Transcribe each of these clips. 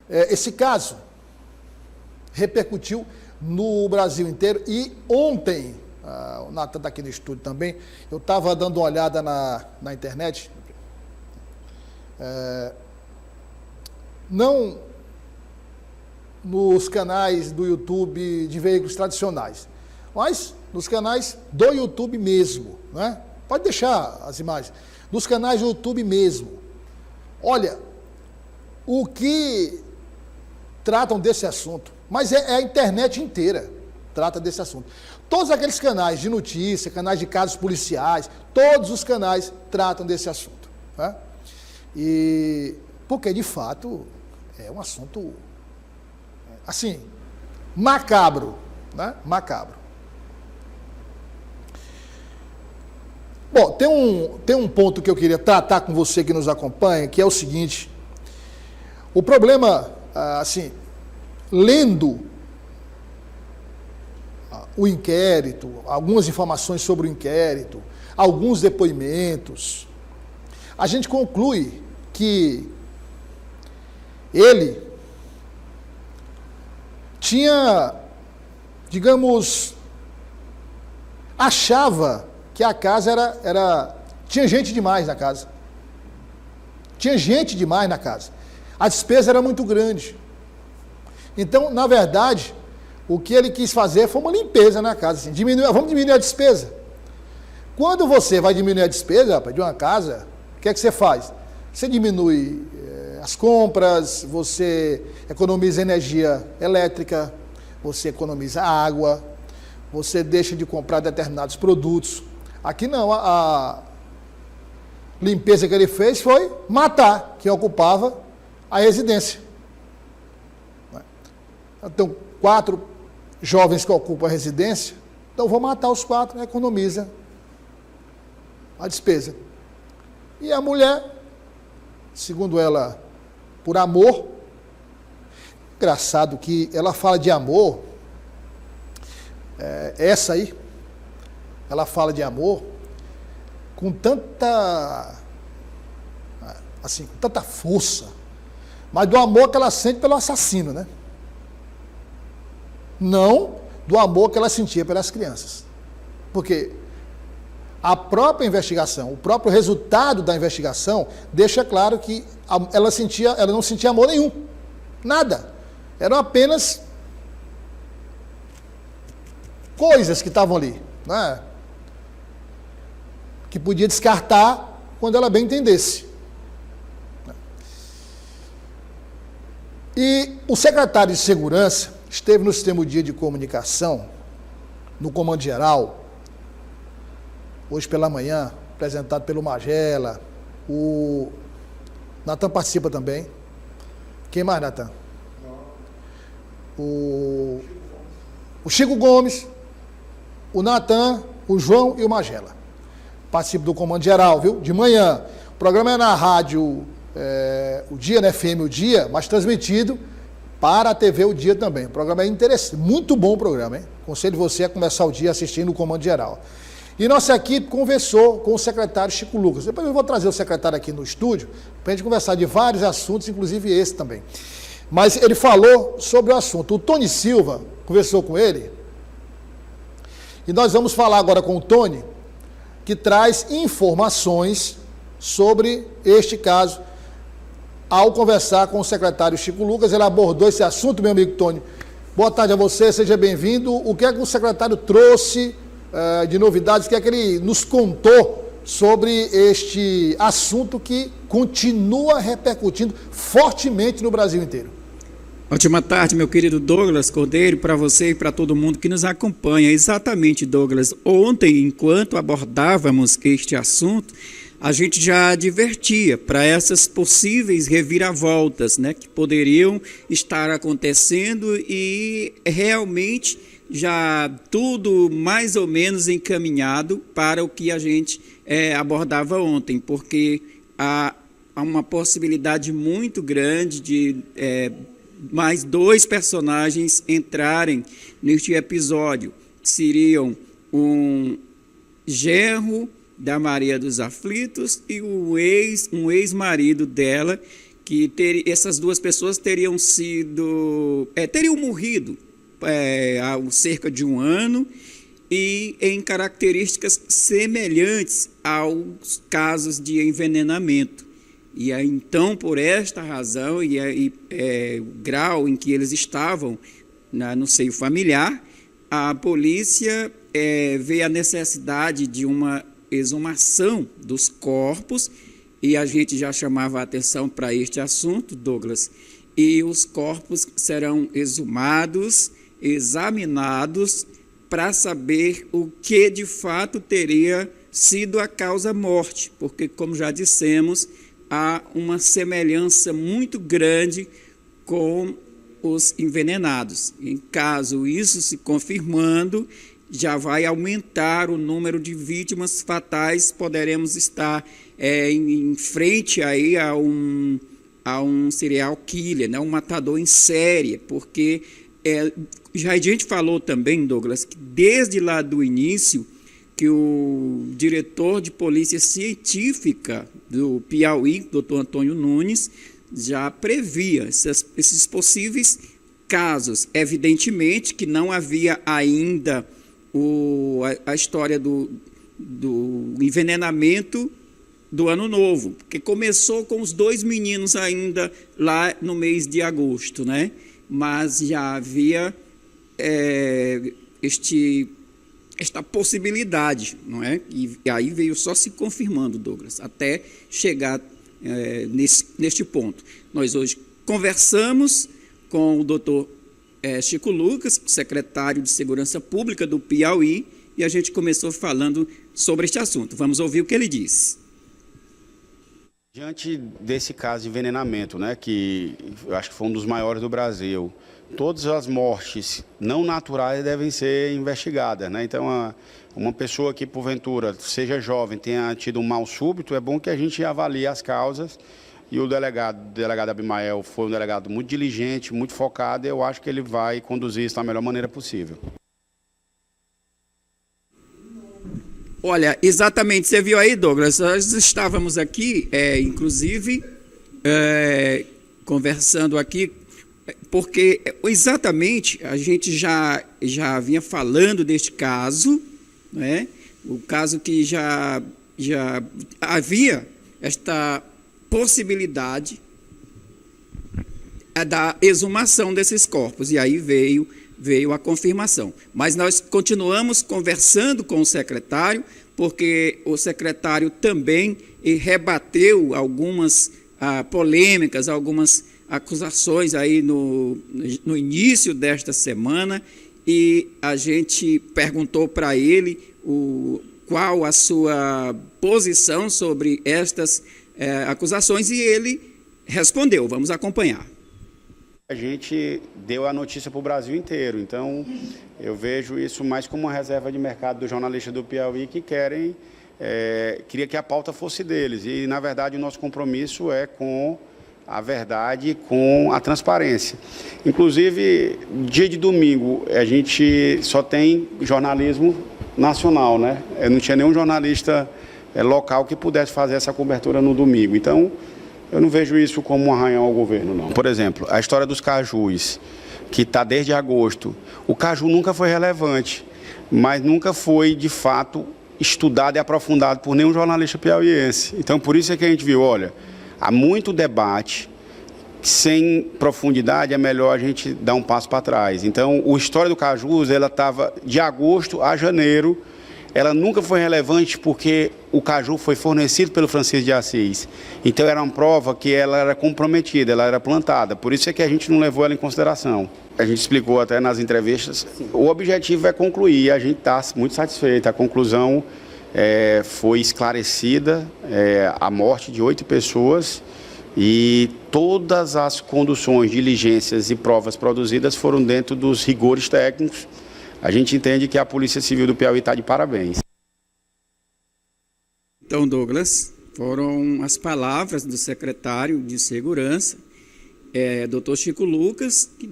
Esse caso repercutiu no Brasil inteiro e ontem, o Natan está aqui no estúdio também, eu estava dando uma olhada na internet, não nos canais do YouTube de veículos tradicionais, mas nos canais do YouTube mesmo, né? Pode deixar as imagens, dos canais do YouTube mesmo. Olha, o que tratam desse assunto, mas é a internet inteira trata desse assunto. Todos aqueles canais de notícia, canais de casos policiais, todos os canais tratam desse assunto, né? E porque de fato é um assunto assim macabro, né? Macabro. Bom, tem um ponto que eu queria tratar com você que nos acompanha, que é o seguinte: o problema, assim, lendo o inquérito, algumas informações sobre o inquérito, alguns depoimentos, a gente conclui que ele tinha, digamos, achava que a casa tinha gente demais na casa. Tinha gente demais na casa. A despesa era muito grande. Então, na verdade, o que ele quis fazer foi uma limpeza na casa. Assim, vamos diminuir a despesa. Quando você vai diminuir a despesa, rapaz, de uma casa, o que é que você faz? Você diminui as compras, você economiza energia elétrica, você economiza água, você deixa de comprar determinados produtos. Aqui não, a limpeza que ele fez foi matar quem ocupava a residência. Então, 4 jovens que ocupam a residência, então vou matar os 4, economiza a despesa. E a mulher, segundo ela, por amor, engraçado que ela fala de amor, essa aí, ela fala de amor com tanta, assim, com tanta força, mas do amor que ela sente pelo assassino, né? Não do amor que ela sentia pelas crianças. Porque a própria investigação, o próprio resultado da investigação, deixa claro que ela não sentia amor nenhum. Nada. Eram apenas coisas que estavam ali, né? Que podia descartar quando ela bem entendesse. E o secretário de Segurança esteve no sistema dia de comunicação, no Comando Geral, hoje pela manhã, apresentado pelo Magela, o Natan participa também. Quem mais, Natan? O Chico Gomes, o Natan, o João e o Magela. Participo do Comando Geral, viu? De manhã. O programa é na rádio O Dia, na FM O Dia, mas transmitido para a TV O Dia também. O programa é interessante, muito bom o programa, hein? Aconselho você a começar o dia assistindo o Comando Geral. E nossa equipe conversou com o secretário Chico Lucas. Depois eu vou trazer o secretário aqui no estúdio para a gente conversar de vários assuntos, inclusive esse também. Mas ele falou sobre o assunto. O Tony Silva conversou com ele. E nós vamos falar agora com o Tony, que traz informações sobre este caso. Ao conversar com o secretário Chico Lucas, ele abordou esse assunto, meu amigo Tony. Boa tarde a você, seja bem-vindo. O que é que o secretário trouxe de novidades, o que é que ele nos contou sobre este assunto que continua repercutindo fortemente no Brasil inteiro? Ótima tarde, meu querido Douglas Cordeiro, para você e para todo mundo que nos acompanha. Exatamente, Douglas. Ontem, enquanto abordávamos este assunto, a gente já advertia para essas possíveis reviravoltas, né, que poderiam estar acontecendo e realmente já tudo mais ou menos encaminhado para o que a gente abordava ontem, porque há uma possibilidade muito grande de mais 2 personagens entrarem neste episódio. Seriam um genro da Maria dos Aflitos e um ex-marido dela, que essas duas pessoas teriam morrido há cerca de um ano e em características semelhantes aos casos de envenenamento. E aí, então, por esta razão o grau em que eles estavam no seio familiar, a polícia vê a necessidade de uma exumação dos corpos, e a gente já chamava a atenção para este assunto, Douglas, e os corpos serão exumados, examinados, para saber o que de fato teria sido a causa-morte, porque, como já dissemos, há uma semelhança muito grande com os envenenados. Em caso isso se confirmando, já vai aumentar o número de vítimas fatais, poderemos estar em frente aí a um serial killer, né, um matador em série, porque já a gente falou também, Douglas, que desde lá do início, que o diretor de polícia científica do Piauí, doutor Antônio Nunes, já previa esses possíveis casos. Evidentemente que não havia ainda a história do envenenamento do Ano Novo, porque começou com os 2 meninos ainda lá no mês de agosto, né? Mas já havia esta possibilidade, não é? E aí veio só se confirmando, Douglas, até chegar neste ponto. Nós hoje conversamos com o doutor Chico Lucas, secretário de Segurança Pública do Piauí, e a gente começou falando sobre este assunto. Vamos ouvir o que ele diz. Diante desse caso de envenenamento, né, que eu acho que foi um dos maiores do Brasil, todas as mortes não naturais devem ser investigadas, né? Então, uma pessoa que, porventura, seja jovem, tenha tido um mal súbito, é bom que a gente avalie as causas. E o delegado Abimael foi um delegado muito diligente, muito focado, e eu acho que ele vai conduzir isso da melhor maneira possível. Olha, exatamente, você viu aí, Douglas, nós estávamos aqui, inclusive, conversando aqui, porque exatamente a gente já vinha falando deste caso, né? O caso que já havia esta possibilidade da exumação desses corpos, e aí veio a confirmação. Mas nós continuamos conversando com o secretário, porque o secretário também rebateu algumas polêmicas, algumas acusações aí no início desta semana, e a gente perguntou para ele qual a sua posição sobre estas acusações, e ele respondeu. Vamos acompanhar. A gente deu a notícia para o Brasil inteiro, então eu vejo isso mais como uma reserva de mercado dos jornalistas do Piauí que queria que a pauta fosse deles, e na verdade o nosso compromisso é com a verdade, com a transparência. Inclusive, dia de domingo, a gente só tem jornalismo nacional, né? Não tinha nenhum jornalista local que pudesse fazer essa cobertura no domingo, então eu não vejo isso como um arranhão ao governo, não. Por exemplo, a história dos cajus, que está desde agosto. O caju nunca foi relevante, mas nunca foi, de fato, estudado e aprofundado por nenhum jornalista piauiense. Então, por isso é que a gente viu, olha, há muito debate, sem profundidade é melhor a gente dar um passo para trás. Então, a história do cajus, ela estava de agosto a janeiro, ela nunca foi relevante porque o caju foi fornecido pelo Francisco de Assis. Então, era uma prova que ela era comprometida, ela era plantada. Por isso é que a gente não levou ela em consideração. A gente explicou até nas entrevistas. O objetivo é concluir, a gente está muito satisfeito. A conclusão foi esclarecida, a morte de 8 pessoas, e todas as conduções, diligências e provas produzidas foram dentro dos rigores técnicos. A gente entende que a Polícia Civil do Piauí está de parabéns. Então, Douglas, foram as palavras do secretário de Segurança, Dr. Chico Lucas, que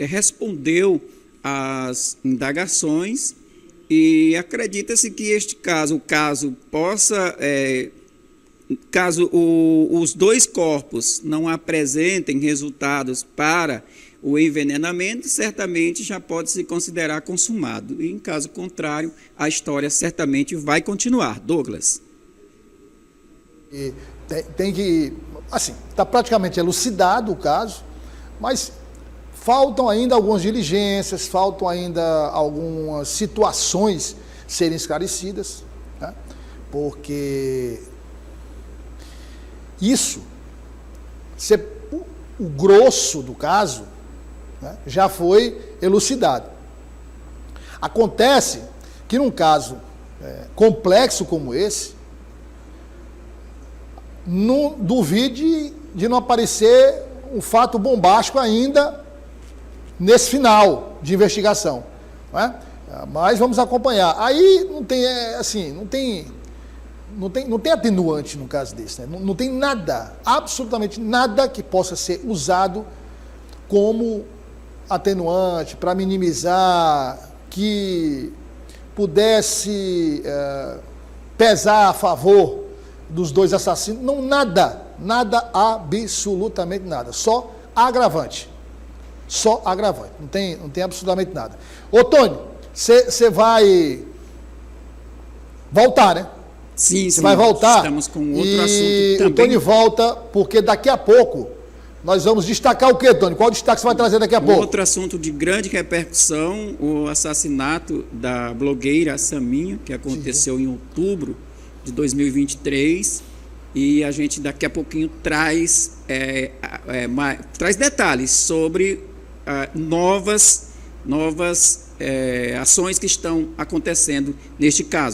respondeu às indagações, e acredita-se que o caso possa caso os dois corpos não apresentem resultados para o envenenamento, certamente já pode se considerar consumado. E, em caso contrário, a história certamente vai continuar. Douglas. E tem que, assim, está praticamente elucidado o caso, mas faltam ainda algumas diligências, faltam ainda algumas situações serem esclarecidas, né? Porque isso, o grosso do caso, né, já foi elucidado. Acontece que num caso complexo como esse, não duvide de não aparecer um fato bombástico ainda nesse final de investigação, não é? Mas vamos acompanhar. Aí não tem, não tem atenuante no caso desse, né? Não tem nada, absolutamente nada que possa ser usado como atenuante para minimizar, que pudesse pesar a favor dos dois assassinos. Não, nada, absolutamente nada. Só agravante. Só agravante. Não tem absolutamente nada. Ô, Tony, você vai voltar, né? Sim, Você vai voltar. Estamos com outro assunto também. O Tony volta, porque daqui a pouco nós vamos destacar o quê, Tony? Qual destaque você vai trazer daqui a pouco? Outro assunto de grande repercussão, o assassinato da blogueira Saminha, que aconteceu em outubro de 2023, e a gente daqui a pouquinho traz detalhes sobre novas ações que estão acontecendo neste caso.